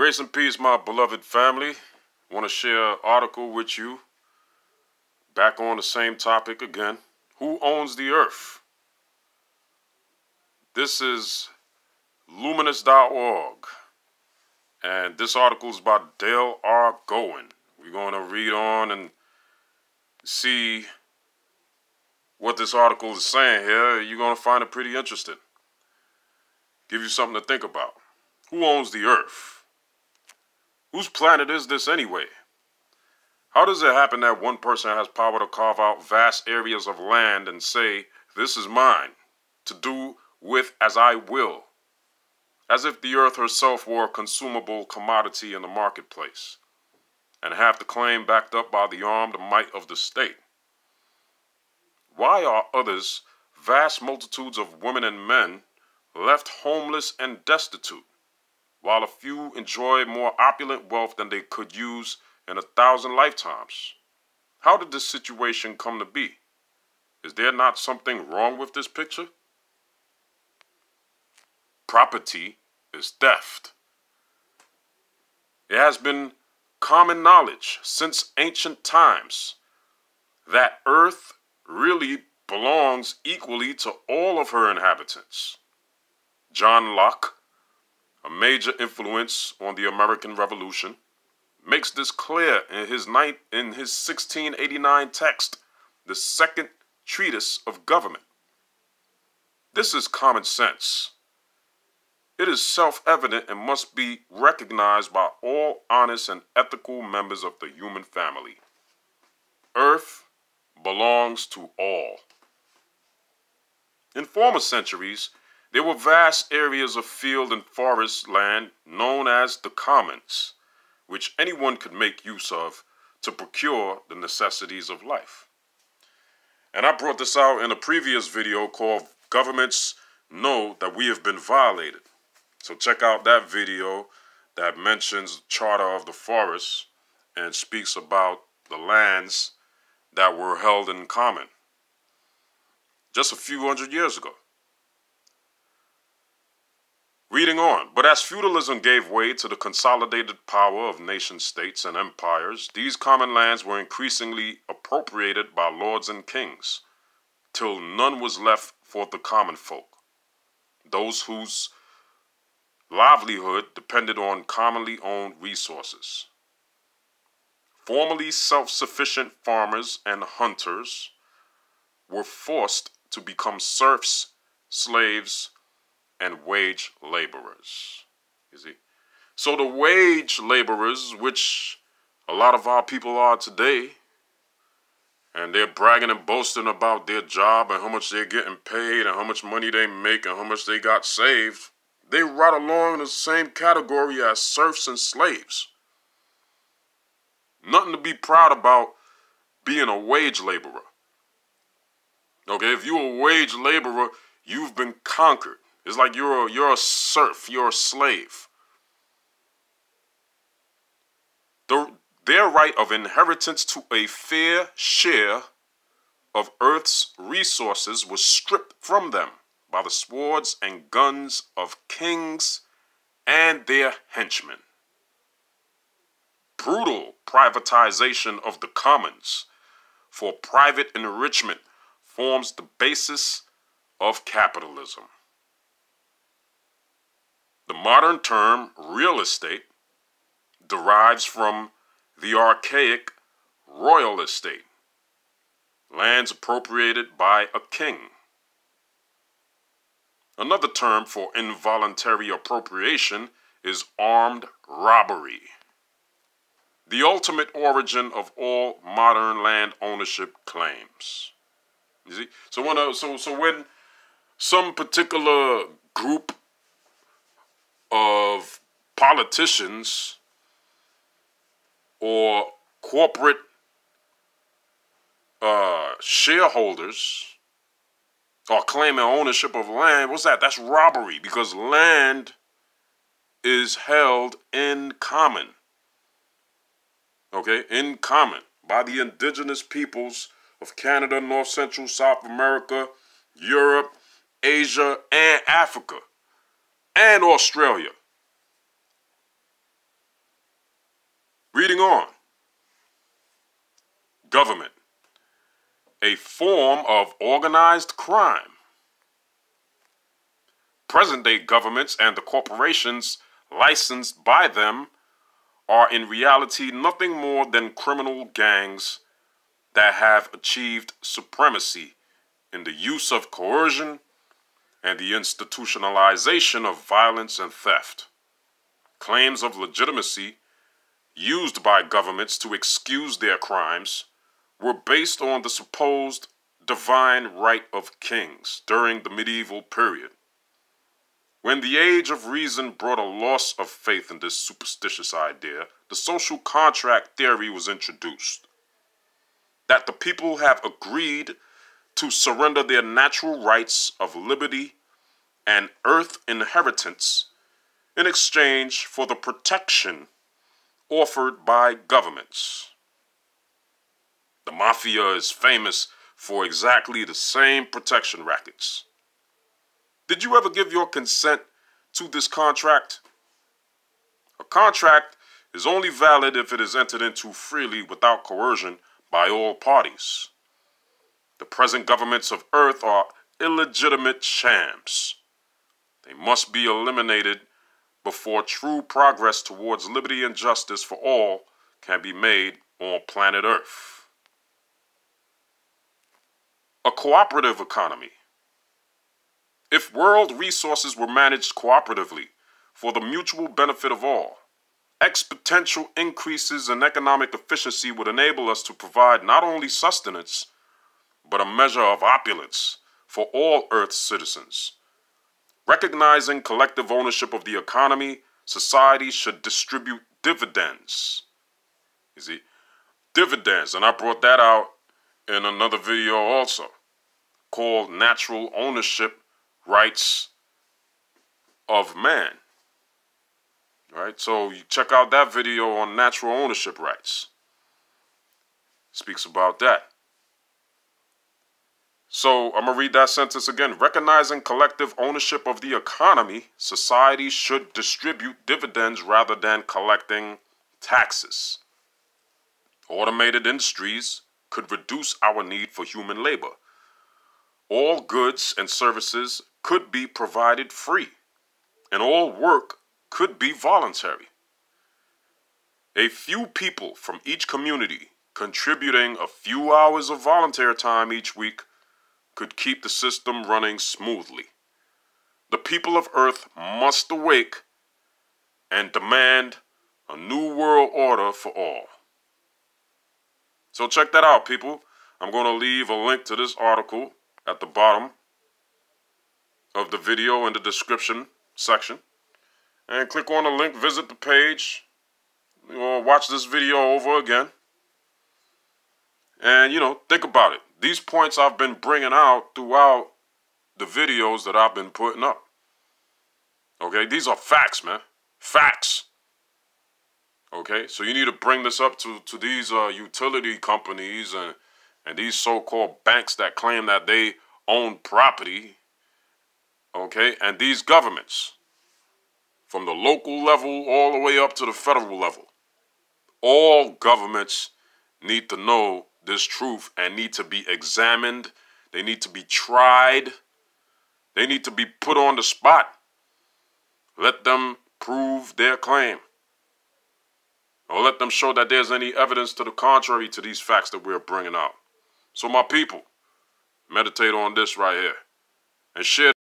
Grace and peace, my beloved family. Want to share an article with you. Back on the same topic again. Who owns the earth? This is luminous.org. And this article is by Dale R. Gowen. We're going to read on and see what this article is saying here. You're going to find it pretty interesting. Give you something to think about. Who owns the earth? Whose planet is this anyway? How does it happen that one person has power to carve out vast areas of land and say, this is mine, to do with as I will, as if the earth herself were a consumable commodity in the marketplace, and have the claim backed up by the armed might of the state? Why are others, vast multitudes of women and men, left homeless and destitute, while a few enjoy more opulent wealth than they could use in 1,000 lifetimes? How did this situation come to be? Is there not something wrong with this picture? Property is theft. It has been common knowledge since ancient times that earth really belongs equally to all of her inhabitants. John Locke, a major influence on the American Revolution, makes this clear in his 1689 text, the Second Treatise of Government. This is common sense. It is self-evident and must be recognized by all honest and ethical members of the human family. Earth belongs to all. In former centuries, there were vast areas of field and forest land known as the commons, which anyone could make use of to procure the necessities of life. And I brought this out in a previous video called Governments Know That We Have Been Violated. So check out that video that mentions the Charter of the Forest and speaks about the lands that were held in common just a few hundred years ago. Reading on, but as feudalism gave way to the consolidated power of nation-states and empires, these common lands were increasingly appropriated by lords and kings, till none was left for the common folk, those whose livelihood depended on commonly owned resources. Formerly self-sufficient farmers and hunters were forced to become serfs, slaves, and wage laborers. You see? So the wage laborers, which a lot of our people are today, and they're bragging and boasting about their job and how much they're getting paid and how much money they make and how much they got saved, they right along in the same category as serfs and slaves. Nothing to be proud about being a wage laborer. Okay, if you're a wage laborer, you've been conquered. It's like you're a serf, you're a slave. Their right of inheritance to a fair share of Earth's resources was stripped from them by the swords and guns of kings and their henchmen. Brutal privatization of the commons for private enrichment forms the basis of capitalism. The modern term real estate derives from the archaic royal estate, lands appropriated by a king. Another term for involuntary appropriation is armed robbery. The ultimate origin of all modern land ownership claims. You see? So when some particular group of politicians or corporate shareholders are claiming ownership of land, what's that? That's robbery, because land is held in common. Okay, in common by the indigenous peoples of Canada, North, Central, South America, Europe, Asia, and Africa, and Australia. Reading on. Government. A form of organized crime. Present-day governments and the corporations licensed by them are in reality nothing more than criminal gangs that have achieved supremacy in the use of coercion and the institutionalization of violence and theft. Claims of legitimacy used by governments to excuse their crimes were based on the supposed divine right of kings during the medieval period. When the age of reason brought a loss of faith in this superstitious idea, the social contract theory was introduced. That the people have agreed to surrender their natural rights of liberty and earth inheritance in exchange for the protection offered by governments. The mafia is famous for exactly the same protection rackets. Did you ever give your consent to this contract? A contract is only valid if it is entered into freely without coercion by all parties. The present governments of Earth are illegitimate shams. They must be eliminated before true progress towards liberty and justice for all can be made on planet Earth. A cooperative economy. If world resources were managed cooperatively for the mutual benefit of all, exponential increases in economic efficiency would enable us to provide not only sustenance, but a measure of opulence for all Earth's citizens. Recognizing collective ownership of the economy, society should distribute dividends. You see, dividends, and I brought that out in another video also, called Natural Ownership Rights of Man. Right? So you check out that video on natural ownership rights. Speaks about that. So I'm going to read that sentence again. Recognizing collective ownership of the economy, society should distribute dividends rather than collecting taxes. Automated industries could reduce our need for human labor. All goods and services could be provided free, and all work could be voluntary. A few people from each community contributing a few hours of volunteer time each week could keep the system running smoothly. The people of Earth must awake and demand a new world order for all. So check that out, people. I'm going to leave a link to this article at the bottom of the video in the description section. And click on the link, visit the page, watch this video over again. And, think about it. These points I've been bringing out throughout the videos that I've been putting up. Okay, these are facts, man. Facts. Okay, so you need to bring this up to these utility companies and these so-called banks that claim that they own property. Okay, and these governments, from the local level all the way up to the federal level. All governments need to know this truth and need to be examined. They need to be tried. They need to be put on the spot. Let them prove their claim. Or let them show that there's any evidence to the contrary to these facts that we're bringing out. So my people, meditate on this right here and share